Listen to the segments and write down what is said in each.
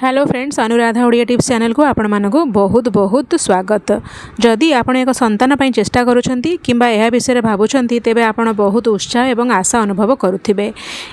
Hello friends, Anuradha Odia tips channel को आपण मानक बहुत बहुत स्वागत। जदि आपण एक संतान पई चेष्टा करूछंती किंबा एहा विषय रे भाबुछंती तेबे आपण बहुत उत्साह एवं आशा अनुभव करुथिबे।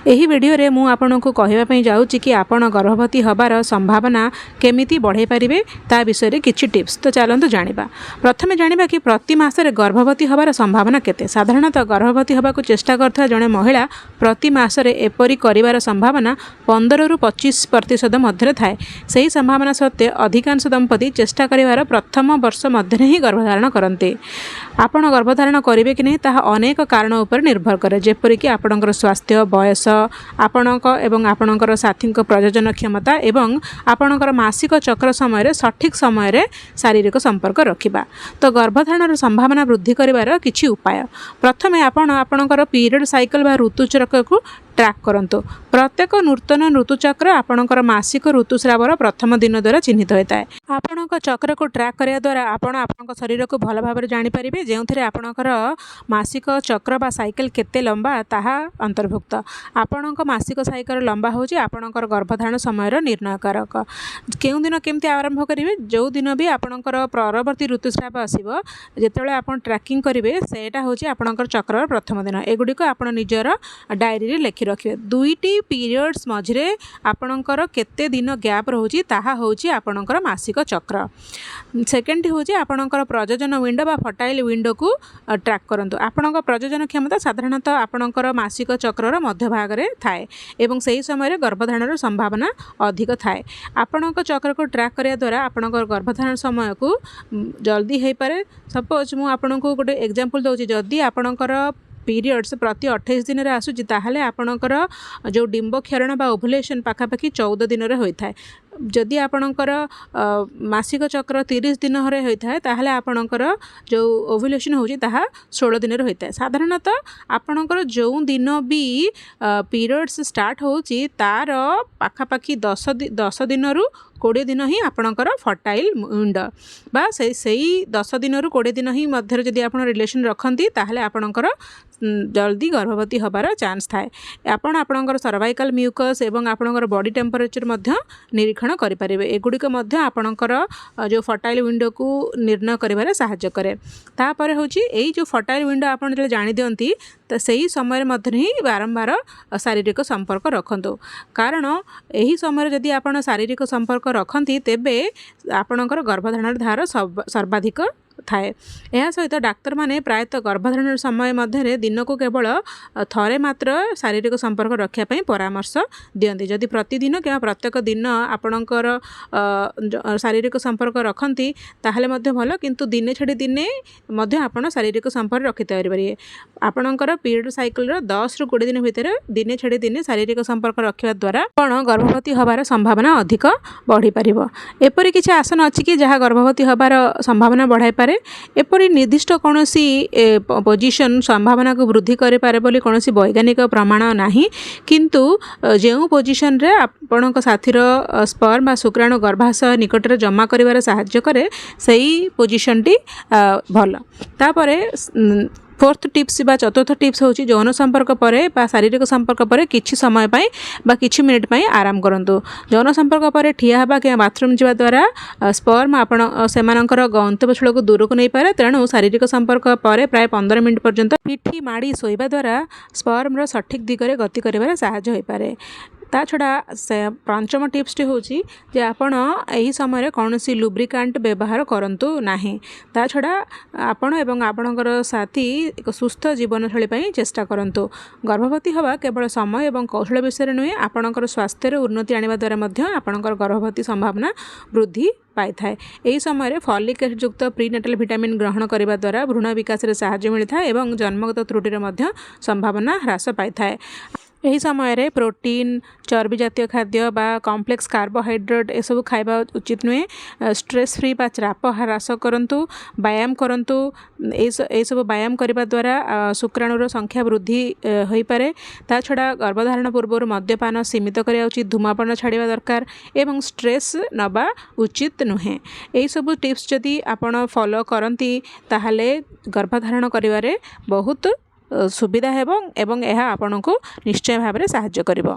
एही वीडियो रे मु आपनको कहिबा पई जाउची कि आपण गर्भवती हबार संभावना केमिति बढ़ाई पारिबे ता विषय रे किछि टिप्स। तो चलंतु जानिबा। प्रथमे जानिबा कि प्रति मास रे गर्भवती हबार संभावना केते। साधारणतः गर्भवती हबा को चेष्टा करथवा जणे महिला प्रति मास रे एपरि करिवार संभावना 15 रु 25% मध्य थाए। सही संभावना सत्वे अधिकांश दंपति चेष्टा करिवार प्रथम वर्ष मध्य ही गर्भधारण करते। आपण गर्भधारण करेंगे कि नहीं ताहा अनेक कारण उपर निर्भर करे, जेपरिक आपणकर स्वास्थ्य, बयस, आपणक एवं आपणकर साथी प्रजनन क्षमता एवं आपणकर मासिक चक्र समय सठिक समय शारीरिक संपर्क रखिबा। तो गर्भधारण संभावना वृद्धि करिवार किछि उपाय। प्रथमे आपणकर पीरियड साइकिल बा ऋतुचक्र को ट्रैक करंतु। प्रत्येक नूतन ऋतुचक्र आपणकर मासिक ऋतुस्रावर प्रथम दिन द्वारा चिन्हित होता है। आपणक चक्र को ट्रैक करिया द्वारा आपणक शरीर को भल भाव जानि परिबे, जेउथिरे आपणकर मासिक चक्र बा साइकिल केते लंबा ताहा अंतर्भुक्त। आपणक मासिक साइकिल लंबा होची आपणकर गर्भधारण समय निर्णयकारक। केउ दिन केमती आरंभ करिवे, जो दिन भी आपणकर परवर्ती ऋतुस्राव आसीबो जेतेबेले आपण ट्रैकिंग करिवे सेटा होची आपणकर चक्र प्रथम दिन। एगुडी को आपण निजर डायरी रे लिखि रखिए। दुईटी पीरियड्स मझिरे आपणकर केते दिन गैप रोची ताहा होची आपणकर मासिक चक्र। सेकेंड होची आपणकर प्रजनन विंडो बा फर्टाइल विंडो को ट्रैक करंतु। आपणक प्रजनन क्षमता साधारणतः आपणकर मासिक चक्रर मध्य भाग रे थाए एवं सही समय गर्भधारण संभावना अधिक थाए। आपणक चक्र को ट्रैक करिया द्वारा आपणकर गर्भधारण समय को जल्दी हो पारे। सपोज मु आपणको गोटे एग्जांपल दउची, जदि आपणकर पीरियड्स प्रति 28 दिन रे आसुची ताहले आपणकर जो डिंब क्षरण बा ओभुलेशन पाखापाखि 14 दिन रे होई थाए। जदि आपणकर मासिक चक्र 30 दिन रे होई थाए ताहले आपणकर जो ओभुलेशन होची ताहा 16 दिन रे होई थाए। साधारणतः आपणकर जो दिन भी पीरियड्स स्टार्ट होची तार पाखापाखि 10 दिन रु 20 दिन ही आपणकर फर्टाइल विंडो बा सही 10 दिन रु 20 दिन ही मध्य जदि आपण रिलेशन रखती ताहले आपणकर जल्दी गर्भवती हबार चान्स थाए। आपण आपणकर सर्वाइकल म्यूकस एवं आपणकर बॉडी टेम्परेचर मध्य निरीक्षण करें। एगुड़िक मध्य आपणकर जो फर्टाइल विंडो को निर्णय करिवारे सहायता करे। तापर होची एई जो फर्टाइल विंडो आपण जे जानि दियंती तो सही समय मध्य ही बारंबार शारीरिक संपर्क रखंतु। कारण एही समय जदि आपण शारीरिक संपर्क रखती तेबे आपणकर गर्भधारण धार सर्वाधिक थाए। यह सहित डाक्तर माने प्रायतः गर्भधारण समय मध्य दिन को केवल थरे मात्र शारीरिक संपर्क रखा परामर्श दियंती। जदि प्रतिदिन कि प्रत्येक दिन आपणकर शारीरिक संपर्क रखती ताहले मध्य भल, किंतु दिने छाड़ी दिने मध्य आपण शारीरिक संपर्क रखिते पारिबे। आपणकर पीरियड साइकिल 10 रु 20 दिन भितर दिने छाड़ी दिने शारीरिक संपर्क रखिया द्वारा आपण गर्भवती हबार संभावना अधिक बढ़ी पारिबो। एपरि किछि आसन अछि कि जहाँ गर्भवती हबार संभावना बढ़ाई पारे। एपरि निर्दिष्ट कौनसी पोजिशन संभावना को वृद्धि करे पारे बोली कौनसी वैज्ञानिक प्रमाण नाही, किंतु जो पोजिशन रे आपणक साथीर स्पर्म बा शुक्राणु गर्भाशय निकट रे जमा करिवार सहायता करे सही पोजिशन टी भल। तापरे फोर्थ टिप्स बा चतुर्थ टिप्स होची यौन संपर्क परे बा शारीरिक संपर्क परे किछि समय पाई बा किछि मिनिट पाई आराम करंतु। यौन संपर्क परे ठिया हबा कि बाथरूम जिबा द्वारा स्पर्म आपण सेमानकर गंतव्यस्थल को दूर को नहीं पारे। तेणु शारीरिक संपर्क परे प्राय 15 मिनिट पर्यंत पिठी माड़ी सोइबा द्वारा स्पर्म सठिक दिगरे गति करिवार सहायता होई पारे। ता छड़ा पंचम टिप्स होची जे आपण एही समय कौन सी लुब्रिकांट व्यवहार करंतु नाही। ता छड़ा आपण एवं आपणकर साथी एक सुस्थ जीवनशैली पई चेष्टा करंतु। गर्भवती हवा केवल समय एवं कौशल विषय नुहे, आपणकर स्वास्थ्य उन्नति आनिबा द्वारा मध्य आपणकर गर्भवती संभावना वृद्धि पाई थाए। एही समय फॉलिक एसिड युक्त प्रीनेटल विटामिन ग्रहण करिबा द्वारा भ्रूण विकास रे सहायता मिलता एवं जन्मगत त्रुटि रे मध्य संभावना ह्रास पाई थाए। यही समय प्रोटीन, चर्बी जातीय खाद्य बा कॉम्प्लेक्स कार्बोहाइड्रेट ए सब खाइबा उचित नुहे। स्ट्रेस फ्री बा चाप ह्रास करंतु, व्यायाम करंतु। ए सब व्यायाम करबा द्वारा शुक्राणुर संख्या वृद्धि होई पारे। ता छड़ा गर्भधारण पूर्व मद्यपान सीमित करिया उचित, धूमपान छाड़िबा दरकार एवं स्ट्रेस नबा उचित नुहे। एही सब टिप्स जदि आपण फॉलो करंती ताहले गर्भधारण करिवारे बहुत सुविधा हेबो एवं यह आपनको निश्चय भाव में सहायता करिबो।